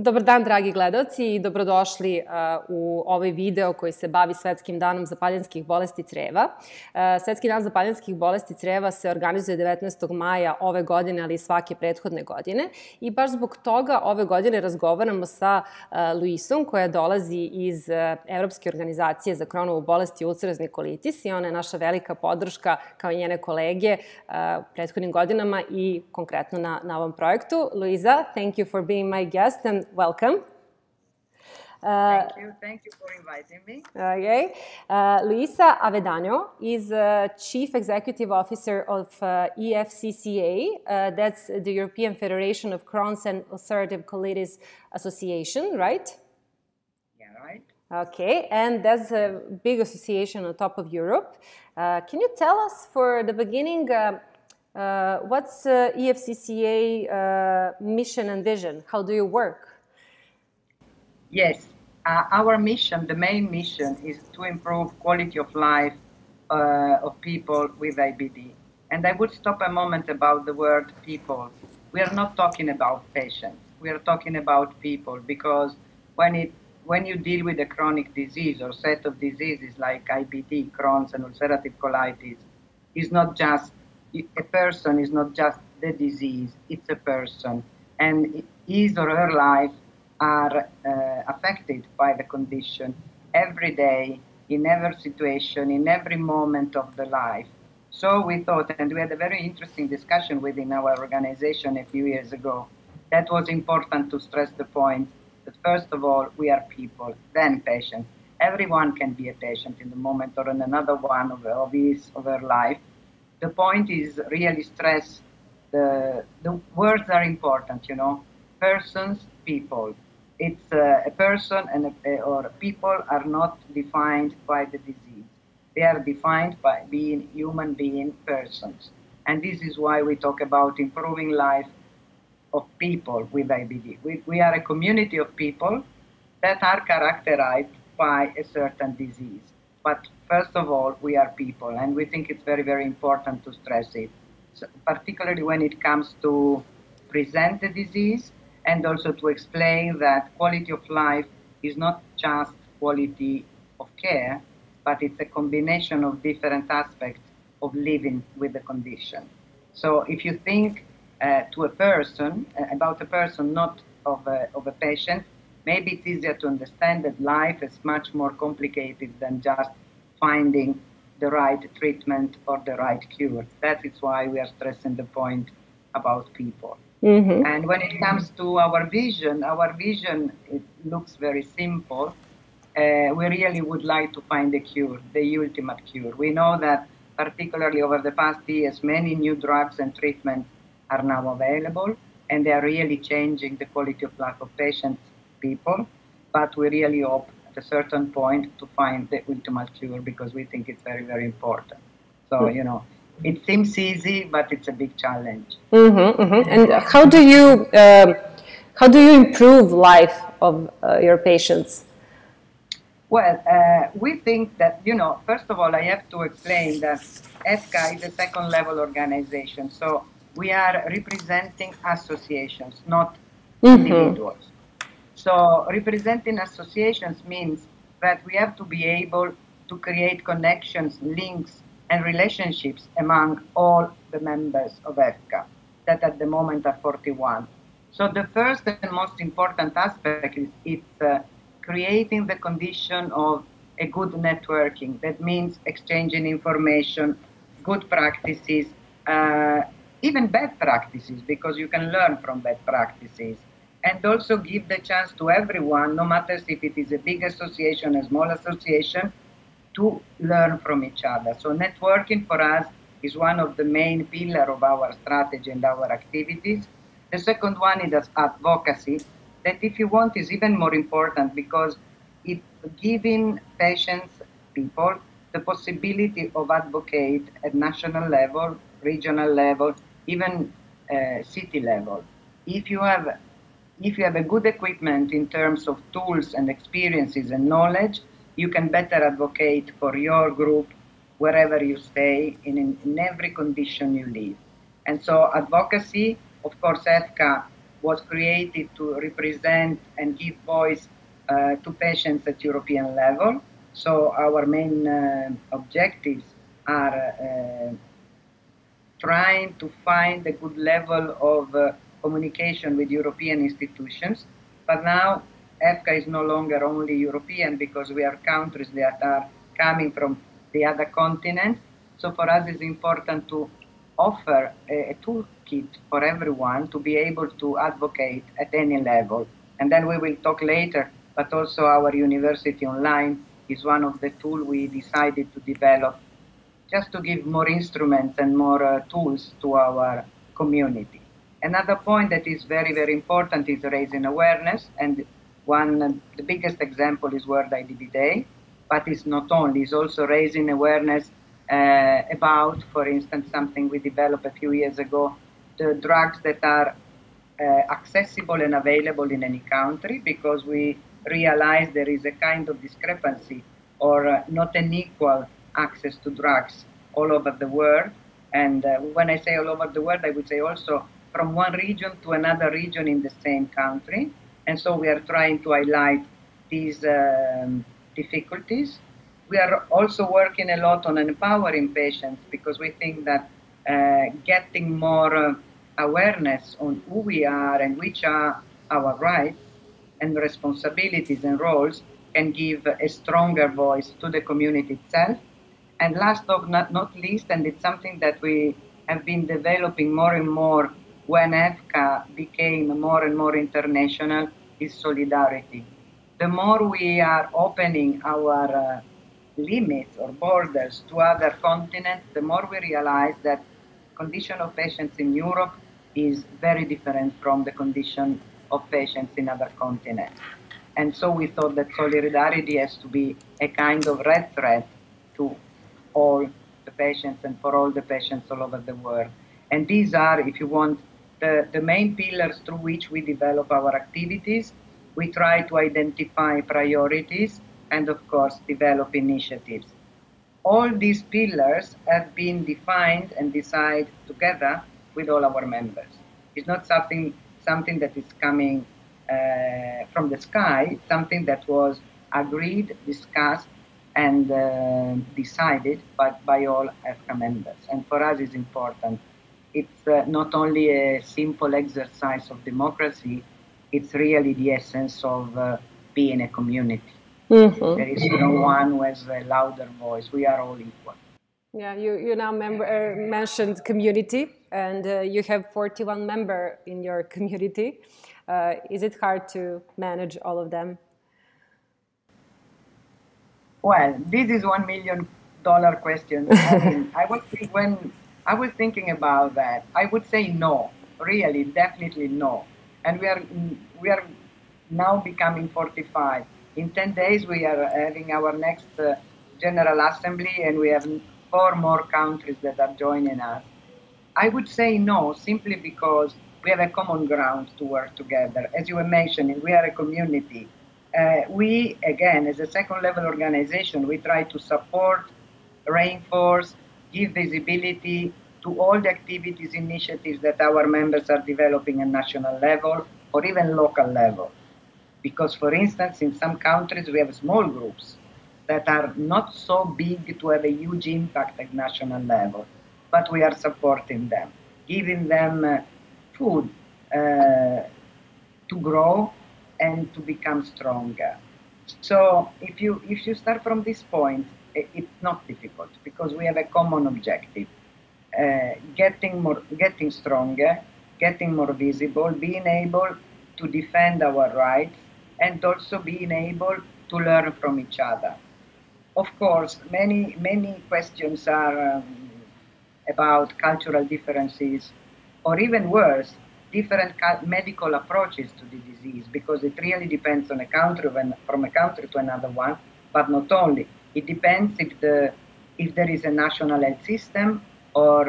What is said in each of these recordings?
Dobar dan, dragi gledalci, i dobrodošli u ovaj video koji se bavi Svetskim danom zapaljenskih bolesti creva. Svetski dan zapaljenskih bolesti creva se organizuje 19. maja ove godine, ali i svake prethodne godine. I baš zbog toga ove godine razgovaramo sa Luisom, koja dolazi iz Evropske organizacije za Kronovu bolest i ulcerozni kolitis. I ona je naša velika podrška, kao i njene kolege, prethodnim godinama i konkretno na ovom projektu. Luisa, thank you for being my guest and welcome. Thank you for inviting me. Okay. Luisa Avedano is Chief Executive Officer of EFCCA, that's the European Federation of Crohn's and Ulcerative Colitis Association, right? Yeah, right. Okay, and that's a big association on top of Europe. Can you tell us for the beginning, what's EFCCA mission and vision? How do you work? Yes, our mission, the main mission, is to improve quality of life of people with IBD. And I would stop a moment about the word people. We are not talking about patients. We are talking about people, because when you deal with a chronic disease or set of diseases like IBD, Crohn's and ulcerative colitis, a person is not just the disease, it's a person. And his or her life are affected by the condition every day, in every situation, in every moment of the life. So we thought, and we had a very interesting discussion within our organization a few years ago, that was important to stress the point that first of all, we are people, then patients. Everyone can be a patient in the moment or in another one of his or her life. The point is really stress the words are important, you know, persons, people. It's a person or people are not defined by the disease. They are defined by being human being persons. And this is why we talk about improving life of people with IBD. We are a community of people that are characterized by a certain disease. But first of all, we are people, and we think it's very, very important to stress it, so particularly when it comes to present the disease, and also to explain that quality of life is not just quality of care, but it's a combination of different aspects of living with the condition. So if you think to a person, about a person, not of a patient, maybe it's easier to understand that life is much more complicated than just finding the right treatment or the right cure. That is why we are stressing the point about people. Mm-hmm. And when it comes to our vision, it looks very simple. We really would like to find a cure, the ultimate cure. We know that particularly over the past years, many new drugs and treatments are now available, and they are really changing the quality of life of patients, people. But we really hope at a certain point to find the ultimate cure, because we think it's very, very important. So, you know, it seems easy, but it's a big challenge. Mm-hmm, mm-hmm. And how do you improve life of your patients? Well, we think that, you know, first of all, I have to explain that EFCCA is a second-level organization. So we are representing associations, not individuals. So representing associations means that we have to be able to create connections, links, and relationships among all the members of EFCCA, that at the moment are 41. So the first and most important aspect is it's creating the condition of a good networking. That means exchanging information, good practices, even bad practices, because you can learn from bad practices. And also give the chance to everyone, no matter if it is a big association, a small association, to learn from each other. So networking for us is one of the main pillars of our strategy and our activities. The second one is advocacy, that if you want is even more important, because it's giving patients, people, the possibility of advocate at national level, regional level, even city level. If you have a good equipment in terms of tools and experiences and knowledge, you can better advocate for your group wherever you stay, in every condition you live. And so advocacy, of course, EFCCA was created to represent and give voice to patients at European level. So our main objectives are trying to find a good level of communication with European institutions. But now EFCCA is no longer only European, because we are countries that are coming from the other continent. So for us it's important to offer a toolkit for everyone to be able to advocate at any level. And then we will talk later, but also our university online is one of the tools we decided to develop just to give more instruments and more tools to our community. Another point that is very, very important is raising awareness, and the biggest example is World IDD Day, but it's not only, it's also raising awareness about, for instance, something we developed a few years ago, the drugs that are accessible and available in any country, because we realize there is a kind of discrepancy or not an equal access to drugs all over the world. And when I say all over the world, I would say also from one region to another region in the same country. And so we are trying to highlight these difficulties. We are also working a lot on empowering patients, because we think that getting more awareness on who we are and which are our rights and responsibilities and roles can give a stronger voice to the community itself. And last but not least, and it's something that we have been developing more and more when EFCCA became more and more international, is solidarity. The more we are opening our limits or borders to other continents, the more we realize that condition of patients in Europe is very different from the condition of patients in other continents. And so we thought that solidarity has to be a kind of red thread to all the patients and for all the patients all over the world. And these are, if you want, the main pillars through which we develop our activities. We try to identify priorities and, of course, develop initiatives. All these pillars have been defined and decided together with all our members. It's not something that is coming from the sky. It's something that was agreed, discussed, and decided by all EFCCA members. And for us, it's important. It's not only a simple exercise of democracy, it's really the essence of being a community. Mm-hmm. There is no one who has a louder voice. We are all equal. Yeah, you now mentioned community, and you have 41 members in your community. Is it hard to manage all of them? Well, this is $1 million question. I mean, when I was thinking about that, I would say no, really, definitely no. And we are now becoming 45. In 10 days, we are having our next General Assembly, and we have 4 more countries that are joining us. I would say no, simply because we have a common ground to work together. As you were mentioning, we are a community. We, again, as a second-level organization, we try to support, reinforce, give visibility to all the activities, initiatives that our members are developing at national level or even local level. Because, for instance, in some countries, we have small groups that are not so big to have a huge impact at national level, but we are supporting them, giving them food to grow and to become stronger. So if you start from this point, it's not difficult, because we have a common objective: getting stronger, getting more visible, being able to defend our rights, and also being able to learn from each other. Of course, many questions are about cultural differences, or even worse, different medical approaches to the disease, because it really depends on a country, from a country to another one, but not only. It depends if there is a national health system, or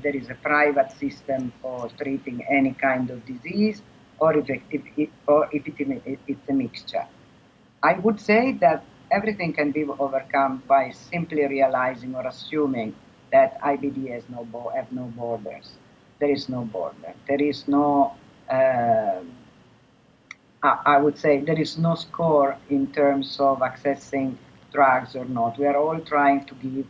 there is a private system for treating any kind of disease, or if it's a mixture. I would say that everything can be overcome by simply realizing or assuming that IBD have no borders. There is no border. There is no I would say there is no score in terms of accessing drugs or not. We are all trying to give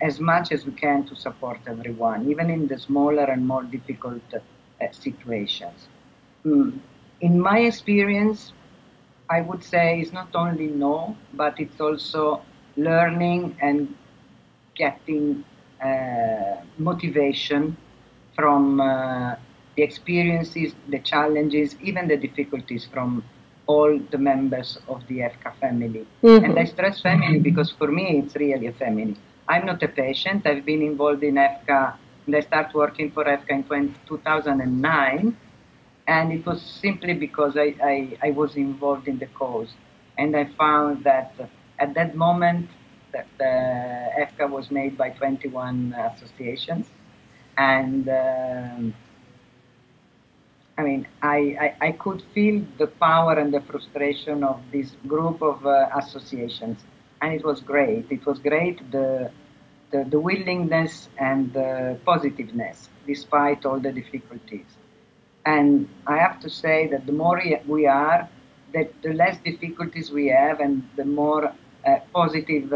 as much as we can to support everyone, even in the smaller and more difficult situations. In my experience, I would say it's not only no, but it's also learning and getting motivation from the experiences, the challenges, even the difficulties from all the members of the EFCCA family. And I stress family because for me it's really a family. I'm not a patient. I've been involved in EFCCA, and I started working for EFCCA in 2009. And it was simply because I was involved in the cause. And I found that at that moment, that EFCCA was made by 21 associations. And I mean, I could feel the power and the frustration of this group of associations. And it was great. It was great, the willingness and the positiveness, despite all the difficulties. And I have to say that the more we are, the less difficulties we have and the more positive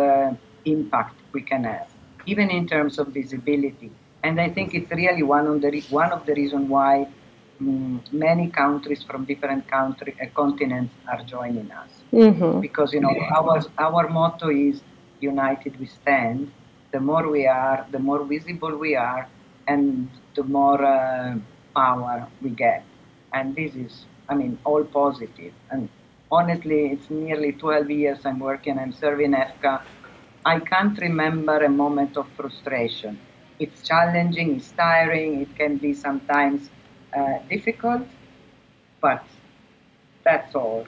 impact we can have, even in terms of visibility. And I think it's really one of the reasons why many countries from different continents are joining us. Because, you know, our motto is united we stand. The more we are, the more visible we are, and the more power we get. And this is, I mean, all positive. And honestly, it's nearly 12 years I'm working, I'm serving EFCCA. I can't remember a moment of frustration. It's challenging, it's tiring, it can be sometimes difficult, but that's all.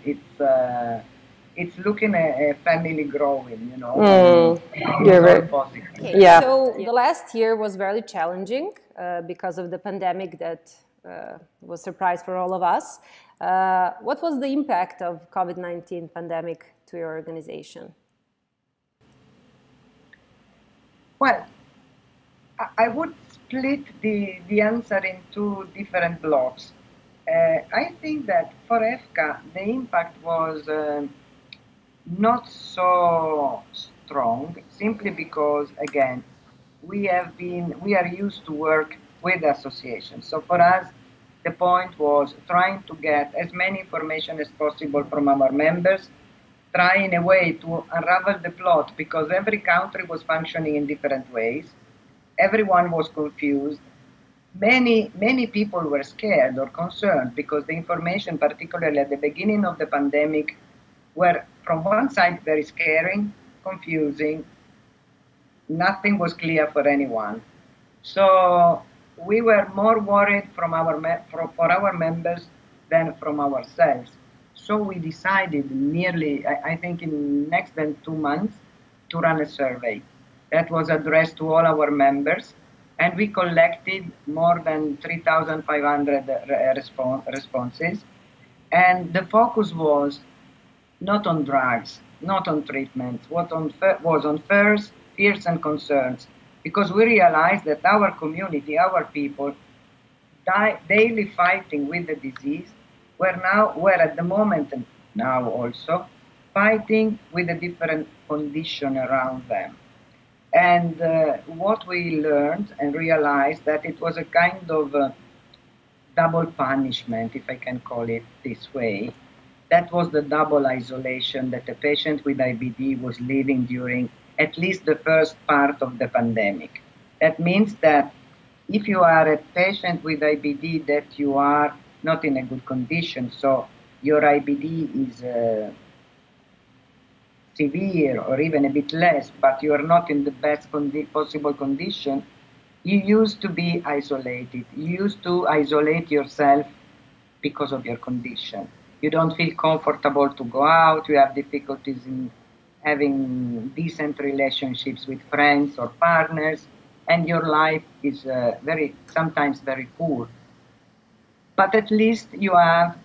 It's looking at a family growing, you know. You're right. Positive. Okay, yeah. So the last year was very challenging because of the pandemic that was a surprise for all of us. What was the impact of COVID-19 pandemic to your organization? Well, I would split the answer in two different blocks. I think that for EFCCA, the impact was not so strong, simply because, again, we are used to work with associations. So for us, the point was trying to get as many information as possible from our members, trying a way to unravel the plot, because every country was functioning in different ways. Everyone was confused. Many people were scared or concerned because the information, particularly at the beginning of the pandemic, were from one side very scaring, confusing. Nothing was clear for anyone. So we were more worried for our members than from ourselves. So we decided nearly, I think in less than 2 months, to run a survey that was addressed to all our members. And we collected more than 3,500 responses. And the focus was not on drugs, not on treatment, was on fears and concerns. Because we realized that our community, our people, daily fighting with the disease, were at the moment and now also fighting with a different condition around them. And what we learned and realized that it was a kind of double punishment, if I can call it this way. That was the double isolation that a patient with IBD was living during at least the first part of the pandemic. That means that if you are a patient with IBD, that you are not in a good condition, so your IBD is severe or even a bit less, but you are not in the best possible condition, you used to be isolated. You used to isolate yourself because of your condition. You don't feel comfortable to go out, you have difficulties in having decent relationships with friends or partners, and your life is sometimes very poor. But at least you have,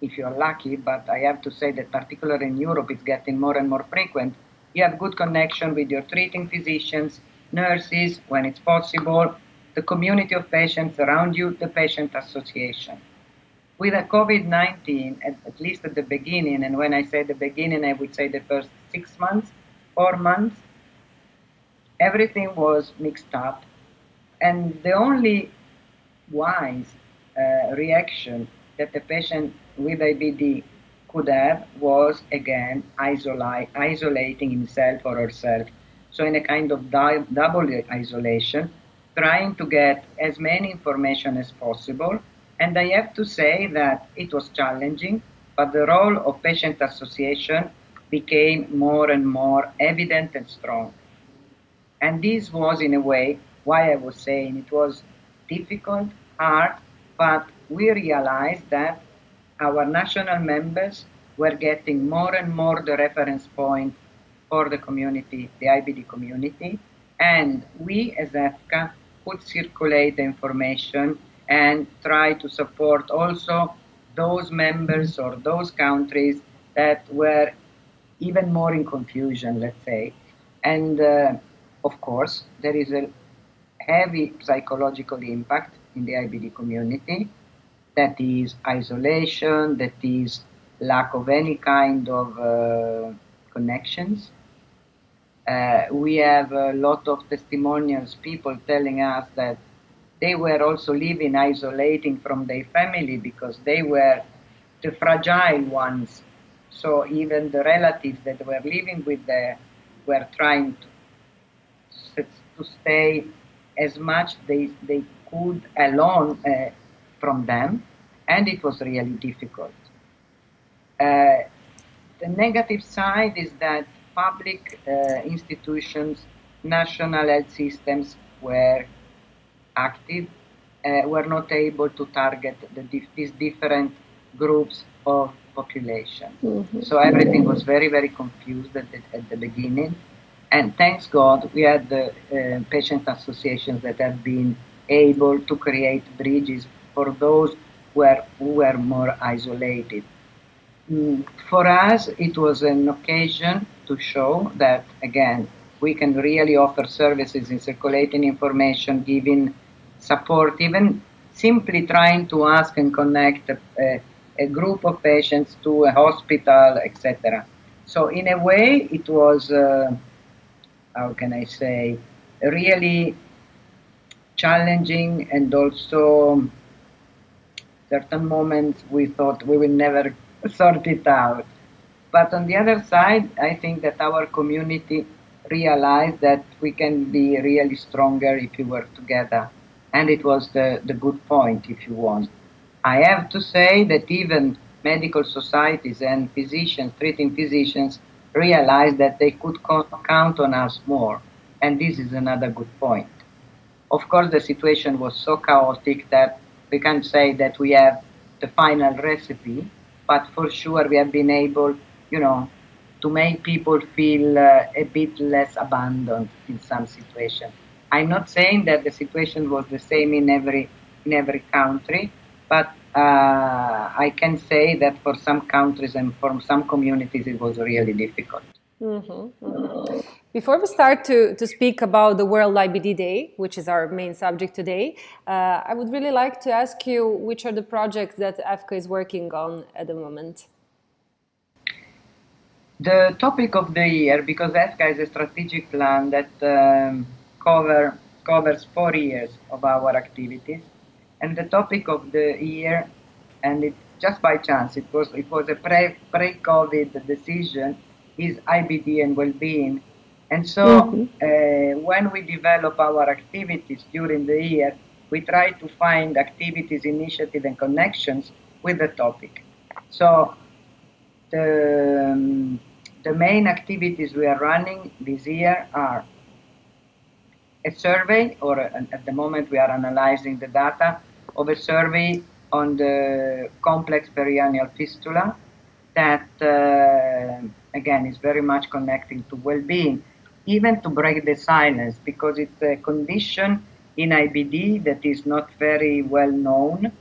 if you are lucky, but I have to say that particularly in Europe it's getting more and more frequent, you have good connection with your treating physicians, nurses, when it's possible, the community of patients around you, the patient association. With a COVID-19, at least at the beginning, and when I say the beginning, I would say the first 6 months, 4 months, everything was mixed up. And the only wise reaction that the patient with IBD could have was, again, isolating himself or herself. So in a kind of double isolation, trying to get as many information as possible. And I have to say that it was challenging, but the role of patient association became more and more evident and strong. And this was, in a way, why I was saying it was difficult, hard, but we realized that our national members were getting more and more the reference point for the community, the IBD community, and we as EFCCA could circulate the information and try to support also those members or those countries that were even more in confusion, let's say. And of course, there is a heavy psychological impact in the IBD community. That is isolation, that is lack of any kind of connections. We have a lot of testimonials, people telling us that they were also living isolating from their family because they were the fragile ones. So even the relatives that were living with them were trying to stay as much they could alone from them, and it was really difficult. The negative side is that public institutions, national health systems were active, were not able to target these different groups of population. Mm-hmm. So everything was very, very confused at the beginning. And thanks God, we had the patient associations that have been able to create bridges for those who were more isolated. For us, it was an occasion to show that, again, we can really offer services in circulating information, giving support, even simply trying to ask and connect a group of patients to a hospital, etc. So in a way, it was, how can I say, really challenging, and also certain moments we thought we will never sort it out. But on the other side, I think that our community realized that we can be really stronger if we work together. And it was the good point, if you want. I have to say that even medical societies and physicians, treating physicians, realized that they could count on us more. And this is another good point. Of course, the situation was so chaotic that we can't say that we have the final recipe, but for sure we have been able, to make people feel a bit less abandoned in some situation. I'm not saying that the situation was the same in every country, but I can say that for some countries and for some communities it was really difficult. Mm-hmm, mm-hmm. Before we start to speak about the World IBD Day, which is our main subject today, I would really like to ask you which are the projects that EFCCA is working on at the moment. The topic of the year, because EFCCA is a strategic plan that covers 4 years of our activities, and the topic of the year, and it just by chance, it was a pre-COVID decision, is IBD and well-being. And so when we develop our activities during the year, we try to find activities, initiatives, and connections with the topic. So the main activities we are running this year are a survey, or at the moment we are analyzing the data of a survey on the complex periannual fistula that, again, is very much connecting to well-being, even to break the silence, because it's a condition in IBD that is not very well known.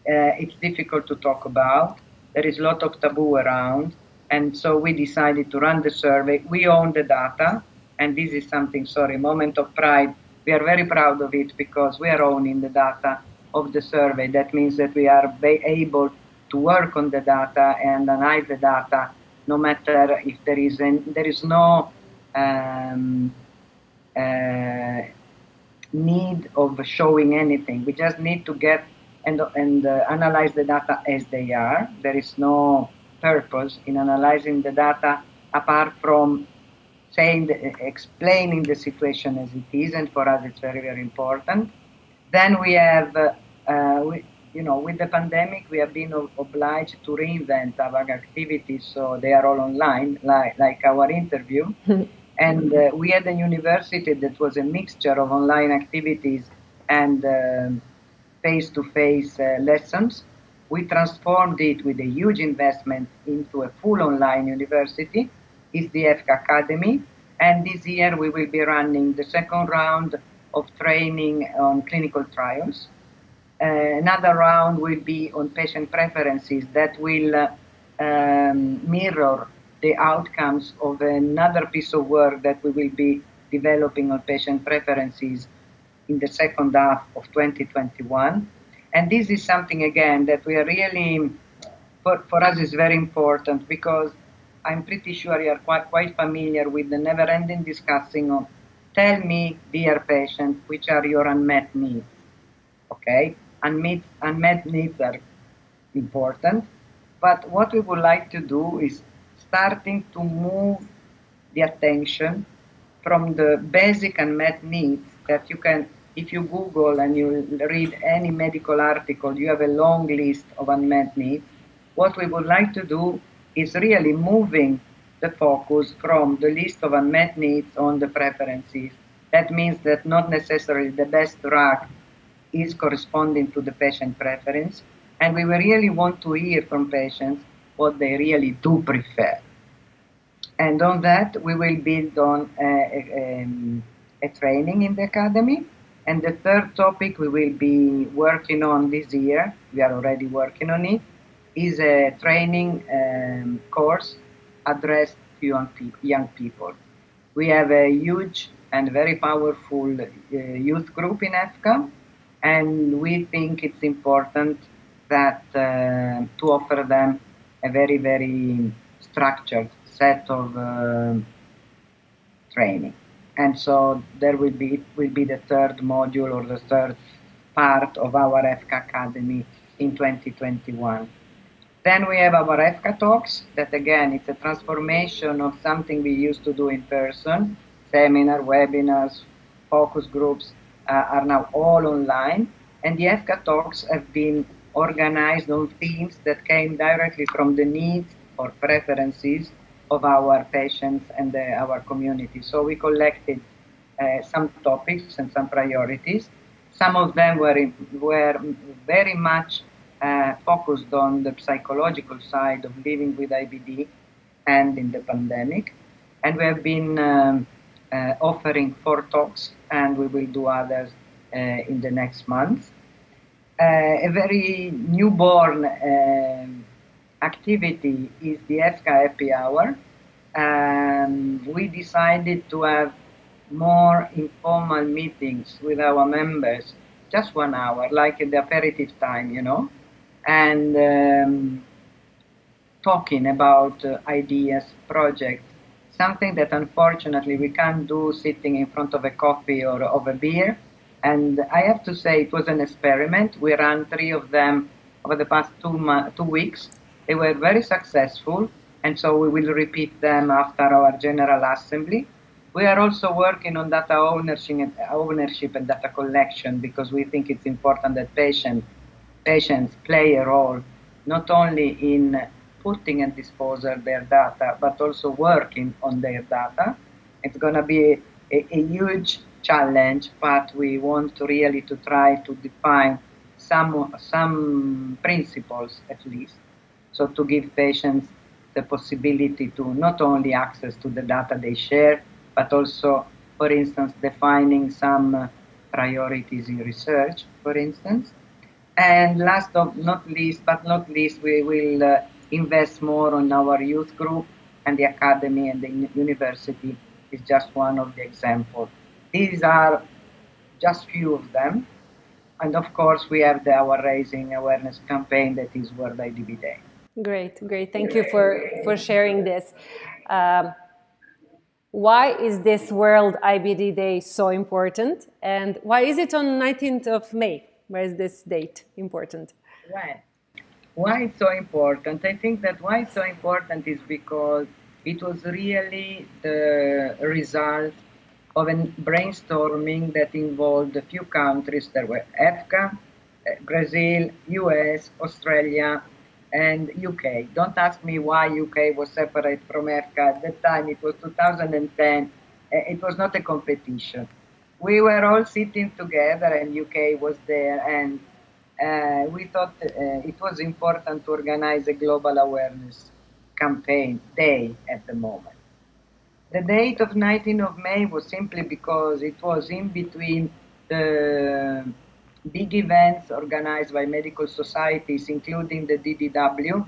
It's difficult to talk about. There is a lot of taboo around. And so we decided to run the survey. We own the data. And this is something, moment of pride. we are very proud of it because we are owning the data of the survey. That means that we are able to work on the data and analyze the data, no matter if there is no need of showing anything. We just need to get and analyze the data as they are. There is no purpose in analyzing the data apart from explaining the situation as it is, and for us it's very, very important. Then we have, with the pandemic, we have been obliged to reinvent our activities, so they are all online, like our interview. And we had a university that was a mixture of online activities and face-to-face lessons. We transformed it with a huge investment into a full online university. It's the EFCCA Academy, and this year we will be running the second round of training on clinical trials. Another round will be on patient preferences that will mirror the outcomes of another piece of work that we will be developing on patient preferences in the second half of 2021. And this is something, again, that we are really, for us is very important, because I'm pretty sure you are quite familiar with the never-ending discussing of, tell me, dear patient, which are your unmet needs, okay? Unmet needs are important, but what we would like to do is starting to move the attention from the basic unmet needs that you can, if you Google and you read any medical article, you have a long list of unmet needs. What we would like to do is really moving the focus from the list of unmet needs on the preferences. That means that not necessarily the best drug is corresponding to the patient preference, and we really want to hear from patients what they really do prefer. And on that, we will build on a training in the academy. And the third topic we will be working on this year, we are already working on it, is a training course addressed to young people. We have a huge and very powerful youth group in EFCCA, and we think it's important that to offer them a very, very structured set of training. And so there will be the third module or the third part of our EFCCA Academy in 2021. Then we have our EFCCA Talks, that again, it's a transformation of something we used to do in person. Seminar, webinars, focus groups are now all online. And the EFCCA Talks have been organized on themes that came directly from the needs or preferences of our patients and our community. So we collected some topics and some priorities. Some of them were very much focused on the psychological side of living with IBD and in the pandemic. And we have been offering 4 talks, and we will do others in the next month. A very newborn activity is the EFCCA Happy Hour. We decided to have more informal meetings with our members, just 1 hour, like the aperitif time, and talking about ideas, projects, something that unfortunately we can't do sitting in front of a coffee or of a beer. And I have to say it was an experiment. We ran 3 of them over the past 2 weeks. They were very successful, and so we will repeat them after our General Assembly. We are also working on data ownership and data collection, because we think it's important that patients play a role not only in putting and disposal their data, but also working on their data. It's going to be a huge challenge, but we want to really try to define some principles at least. So to give patients the possibility to not only access to the data they share, but also, for instance, defining some priorities in research, for instance. And last but not least, we will invest more on our youth group, and the academy and the university is just one of the examples. These are just few of them. And of course, we have our raising awareness campaign that is World IBD Day. Great, great. Thank you for sharing this. Why is this World IBD Day so important? And why is it on 19th of May? Why is this date important? Right. Why it's so important? I think that why it's so important is because it was really the result of a brainstorming that involved a few countries. There were EFCCA, Brazil, US, Australia, and UK. Don't ask me why UK was separate from EFCCA. At that time, it was 2010. It was not a competition. We were all sitting together, and UK was there, and we thought it was important to organize a global awareness campaign day at the moment. The date of 19th of May was simply because it was in between the big events organized by medical societies, including the DDW,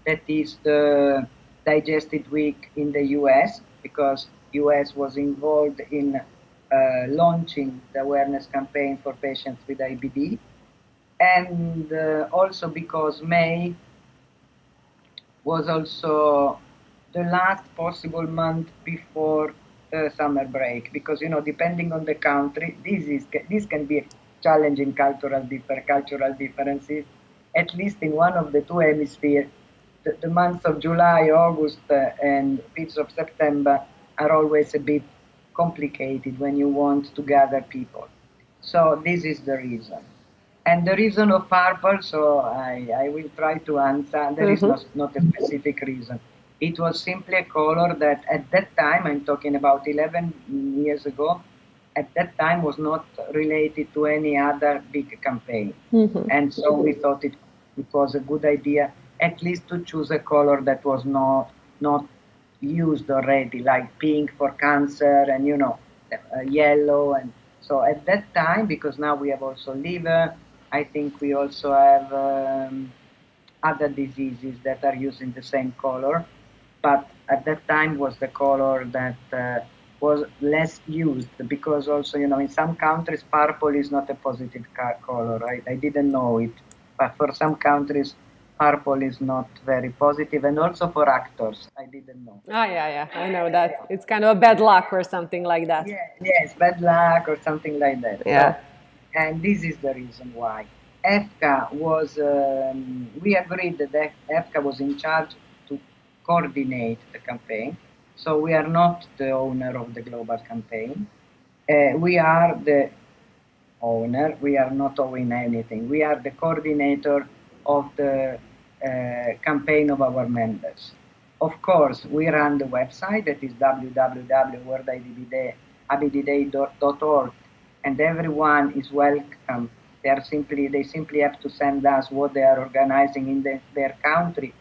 that is the Digestive Week in the US, because US was involved in launching the awareness campaign for patients with IBD, and also because May was also the last possible month before the summer break, because depending on the country, this can be challenging cultural differences. At least in one of the two hemispheres, the months of July, August, and 5th of September are always a bit complicated when you want to gather people. So this is the reason. And the reason of purple, so I will try to answer. There is not a specific reason. It was simply a color that at that time, I'm talking about 11 years ago, at that time was not related to any other big campaign. And so we thought it was a good idea at least to choose a color that was not used already, like pink for cancer and, yellow. And so at that time, because now we have also liver, I think we also have other diseases that are using the same color. But at that time was the color that was less used, because also, in some countries, purple is not a positive color, right? I didn't know it. But for some countries, purple is not very positive, and also for actors, I didn't know. Yeah, I know that. It's kind of a bad luck or something like that. Yes, bad luck or something like that. Yeah. So, and this is the reason why. EFCCA was, we agreed that EFCCA was in charge to coordinate the campaign. So we are not the owner of the global campaign. We are the owner. We are not owning anything. We are the coordinator of the campaign of our members. Of course, we run the website that is www.worldibdday.org, and everyone is welcome. They simply have to send us what they are organizing in their country.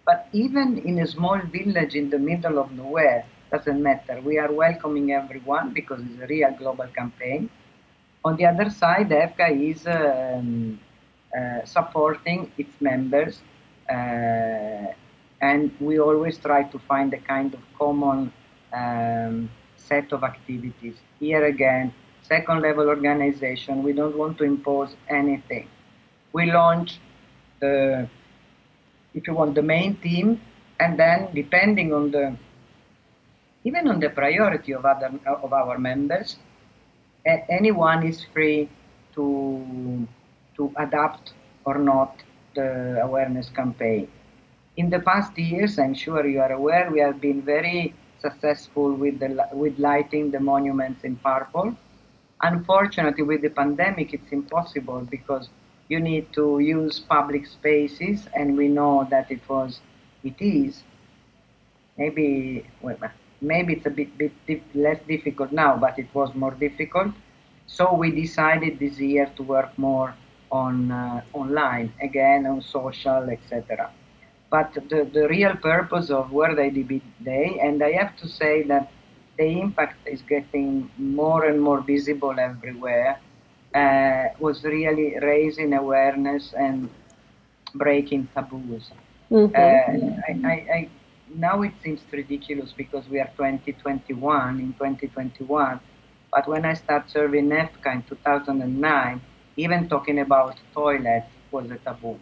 But even in a small village in the middle of nowhere, doesn't matter. We are welcoming everyone because it's a real global campaign. On the other side, EFCCA is supporting its members, and we always try to find a kind of common set of activities. Here again, second level organization, we don't want to impose anything. We launch the main theme, and then depending on even on the priority of our members, anyone is free to adapt or not the awareness campaign. In the past years, I'm sure you are aware, we have been very successful with lighting the monuments in purple. Unfortunately, with the pandemic, it's impossible because you need to use public spaces, and we know that it is. Maybe it's a bit less difficult now, but it was more difficult. So we decided this year to work more on online, again, on social, etc. But the real purpose of World IBD Day, and I have to say that the impact is getting more and more visible everywhere, was really raising awareness and breaking taboos. Now it seems ridiculous because we are 2021. In 2021, But when I started serving EFCCA in 2009, even talking about toilets was a taboo.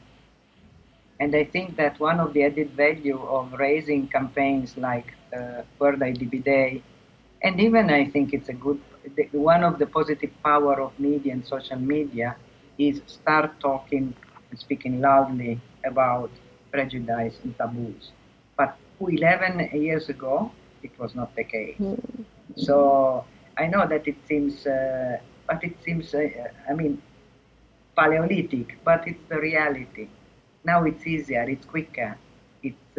And I think that one of the added value of raising campaigns like Word IDB Day, and even I think it's a good, one of the positive power of media and social media is start talking and speaking loudly about prejudice and taboos. But 11 years ago, it was not the case. Mm. So I know that it seems, but it seems, I mean, Paleolithic, but it's the reality. Now it's easier, it's quicker, it's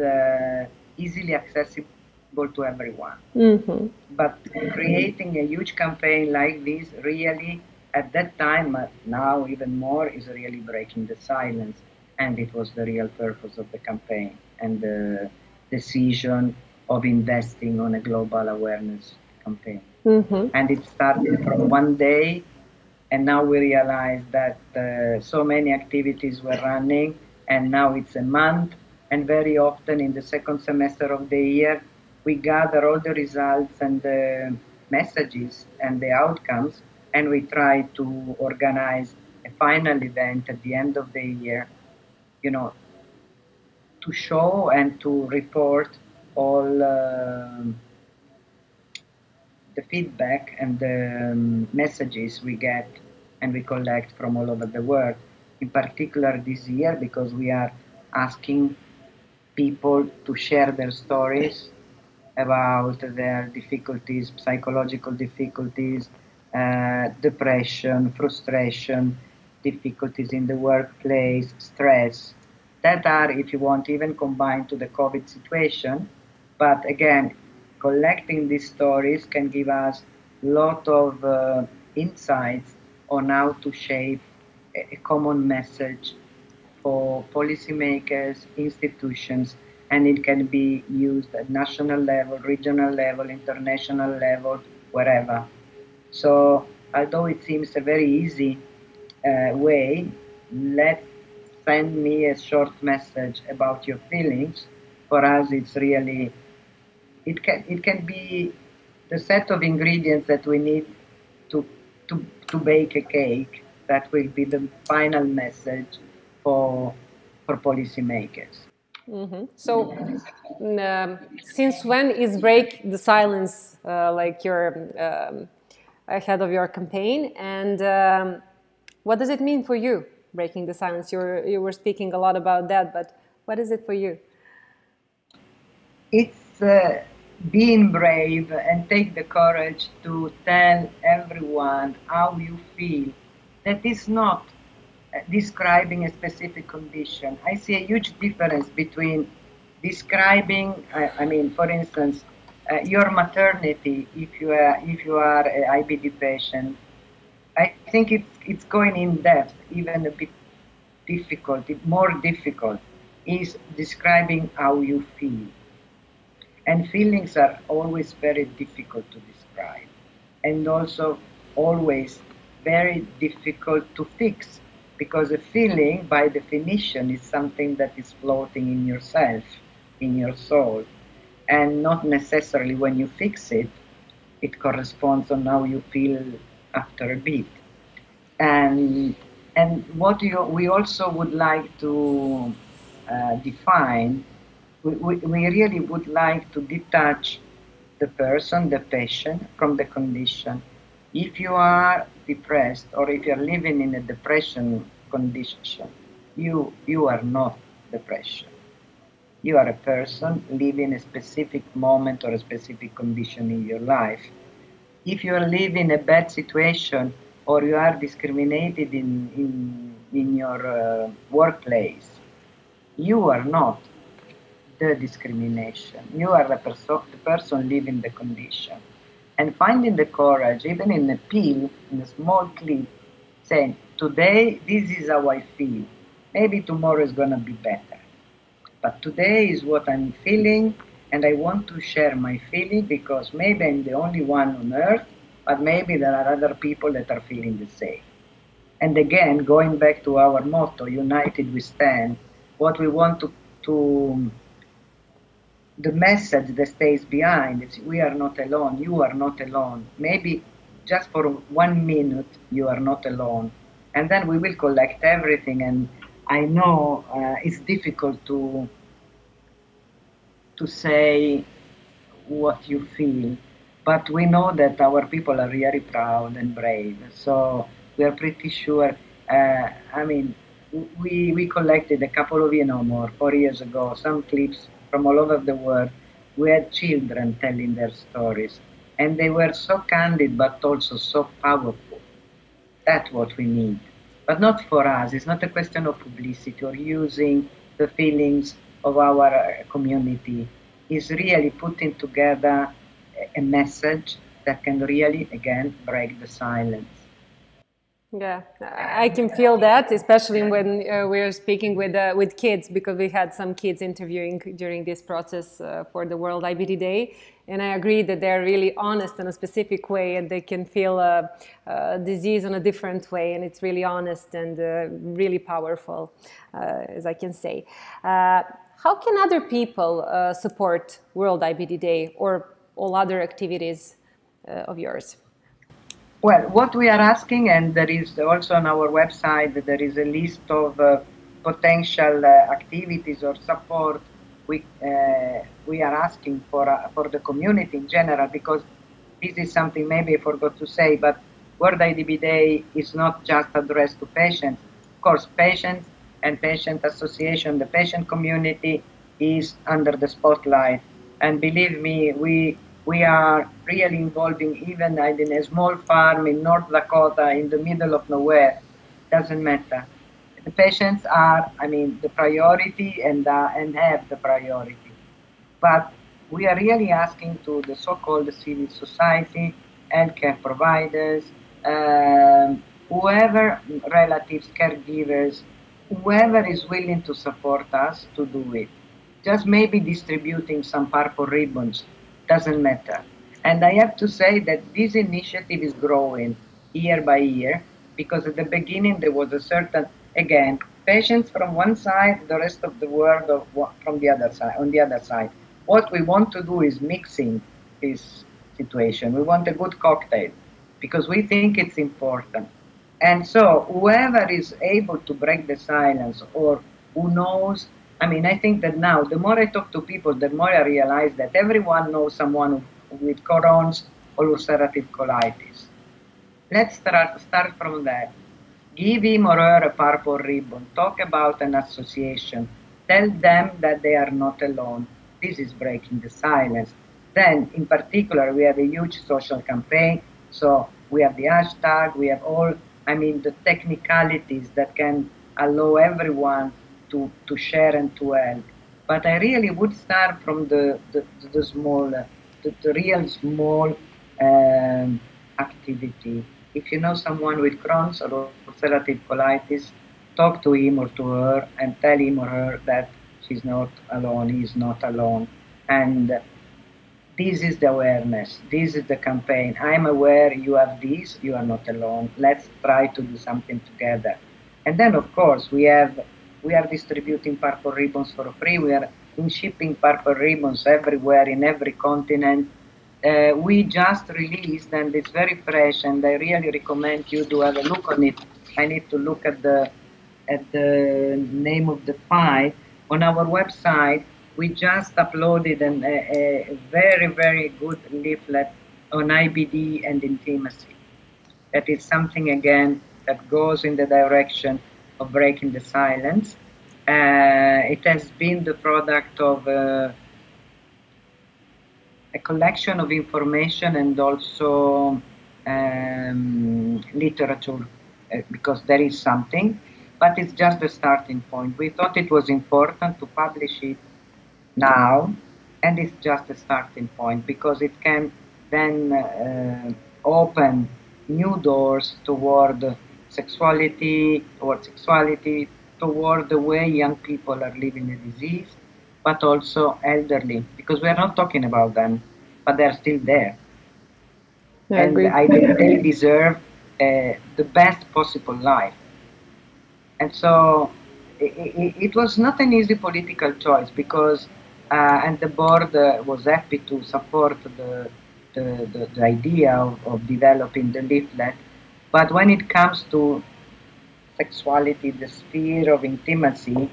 easily accessible to everyone. Mm-hmm. But creating a huge campaign like this really, at that time, now even more, is really breaking the silence. And it was the real purpose of the campaign and the decision of investing on a global awareness campaign. Mm-hmm. And it started from one day, and now we realize that so many activities were running, and now it's a month, and very often in the second semester of the year, we gather all the results and the messages and the outcomes, and we try to organize a final event at the end of the year, you know, to show and to report all the feedback and the messages we get and we collect from all over the world. In particular this year, because we are asking people to share their stories about their difficulties, psychological difficulties, depression, frustration, difficulties in the workplace, stress, that are, if you want, even combined to the COVID situation. But again, collecting these stories can give us a lot of insights on how to shape a common message for policymakers, institutions, and it can be used at national level, regional level, international level, wherever. So, although it seems a very easy way, let's send me a short message about your feelings. For us, it's really, it can be the set of ingredients that we need to bake a cake that will be the final message for policymakers. Mm-hmm. So, since when is Break the Silence like your ahead of your campaign, and what does it mean for you, breaking the silence? You were speaking a lot about that, but what is it for you? It's being brave and take the courage to tell everyone how you feel. That is not describing a specific condition. I see a huge difference between describing, I mean, for instance, your maternity, if you are an IBD patient. I think it's going in depth, even a bit difficult, more difficult, is describing how you feel. And feelings are always very difficult to describe, and also always very difficult to fix, because a feeling, by definition, is something that is floating in yourself, in your soul, and not necessarily when you fix it, it corresponds on how you feel after a bit. And what we also would like to define, we really would like to detach the person, the patient, from the condition. If you are depressed, or if you're living in a depression condition, you are not depression. You are a person living a specific moment or a specific condition in your life. If you are living a bad situation, or you are discriminated in your workplace, you are not the discrimination. You are the person living the condition. And finding the courage, even in a pill, in a small clip, saying, today, this is how I feel. Maybe tomorrow is going to be better. But today is what I'm feeling, and I want to share my feeling, because maybe I'm the only one on earth, but maybe there are other people that are feeling the same. And again, going back to our motto, United we stand, what we want to the message that stays behind is, we are not alone, you are not alone. Maybe just for 1 minute, you are not alone. And then we will collect everything. And I know it's difficult to say what you feel, but we know that our people are really proud and brave. So we are pretty sure. I mean, we collected a couple of, more 4 years ago, some clips from all over the world. We had children telling their stories, and they were so candid, but also so powerful. That's what we need. But not for us. It's not a question of publicity or using the feelings of our community. It's really putting together a message that can really, again, break the silence. Yeah, I can feel that, especially when we're speaking with kids, because we had some kids interviewing during this process for the World IBD Day, and I agree that they're really honest in a specific way, and they can feel a disease in a different way, and it's really honest and really powerful, as I can say. How can other people support World IBD Day or all other activities of yours? Well, what we are asking, and there is also on our website, there is a list of potential activities or support we are asking for the community in general, because this is something maybe I forgot to say, but World IBD Day is not just addressed to patients. Of course, patients and patient association, the patient community is under the spotlight. And believe me, we are really involving even in a small farm in North Dakota in the middle of nowhere. Doesn't matter. The patients are, the priority and have the priority. But we are really asking to the so-called civil society, healthcare providers, whoever, relatives, caregivers, whoever is willing to support us to do it. Just maybe distributing some purple ribbons. Doesn't matter. And I have to say that this initiative is growing year by year, because at the beginning there was a certain, again, patients from one side, the rest of the world from the other side, on the other side. What we want to do is mixing this situation. We want a good cocktail, because we think it's important. And so whoever is able to break the silence, or who knows, I think that now, the more I talk to people, the more I realize that everyone knows someone with Crohn's or ulcerative colitis. Let's start from that. Give him or her a purple ribbon. Talk about an association. Tell them that they are not alone. This is breaking the silence. Then, in particular, we have a huge social campaign. So we have the hashtag, we have all, the technicalities that can allow everyone to share and to help. But I really would start from the small, the real small activity. If you know someone with Crohn's or ulcerative colitis, talk to him or to her and tell him or her that she's not alone, he's not alone. And this is the awareness, this is the campaign. I'm aware you have this, you are not alone. Let's try to do something together. And then, of course, we are distributing purple ribbons for free. We are shipping purple ribbons everywhere, in every continent. We just released, and it's very fresh, and I really recommend you to have a look on it. I need to look at the name of the file. On our website, we just uploaded a very, very good leaflet on IBD and intimacy. That is something, again, that goes in the direction of breaking the silence. It has been the product of a collection of information and also literature, because there is something, but it's just a starting point. We thought it was important to publish it now, and it's just a starting point, because it can then open new doors toward sexuality, toward the way young people are living the disease, but also elderly, because we are not talking about them, but they're still there. And they deserve the best possible life. And so it was not an easy political choice, because and the board was happy to support the idea of developing the leaflet. But when it comes to sexuality, the sphere of intimacy,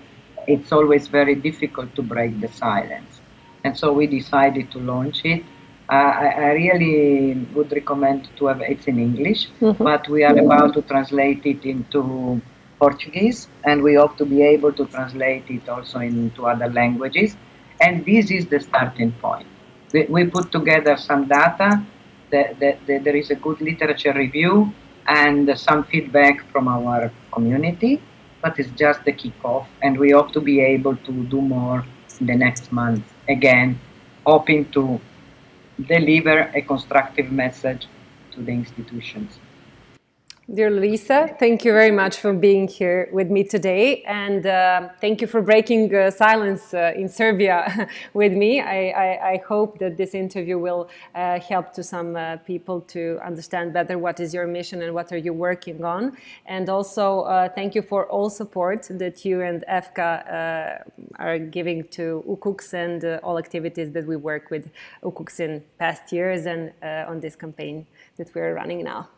it's always very difficult to break the silence. And so we decided to launch it. I really would recommend to have it's in English, but we are about to translate it into Portuguese, and we hope to be able to translate it also into other languages. And this is the starting point. We put together some data, there is a good literature review and some feedback from our community, but it's just the kickoff, and we hope to be able to do more in the next month. Again, hoping to deliver a constructive message to the institutions. Dear Luisa, thank you very much for being here with me today, and thank you for breaking silence in Serbia with me. I hope that this interview will help to some people to understand better what is your mission and what are you working on. And also thank you for all support that you and EFCCA are giving to UKUKS and all activities that we work with UKUKS in past years and on this campaign that we are running now.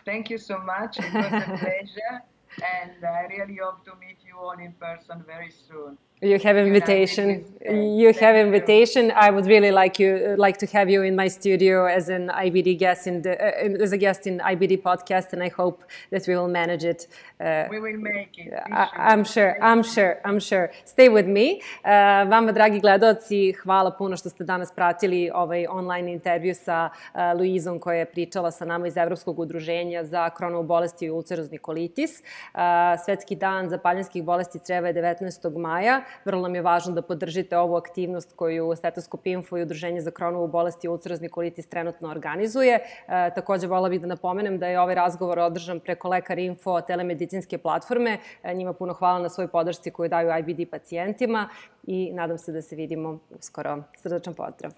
Thank you so much. It was a pleasure, and I really hope to meet you all in person very soon. You have invitation. You have invitation. I would really like to have you in my studio as an IBD guest as a guest in IBD podcast, and I hope that we will manage it. We will make it. I'm sure. Stay with me. Vama, dragi gledaoci, hvala puno što ste danas pratili ovaj online intervju sa Luizom koja je pričala sa nama iz Evropskog udruženja za Kronovu bolesti i ulcerozni kolitis. Svetski dan zapaljenskih bolesti creva je 19. maja. Vrlo nam je važno da podržite ovu aktivnost koju Stetoskop.info i udruženje za Kronovu bolesti i ulcerozni kolitis trenutno organizuje. Također vola bih da napomenem da je ovaj razgovor održan preko Lekar.info telemedicinske platforme. Njima puno hvala na svoj podršci koju daju IBD pacijentima i nadam se da se vidimo uskoro. Srdačan pozdrav!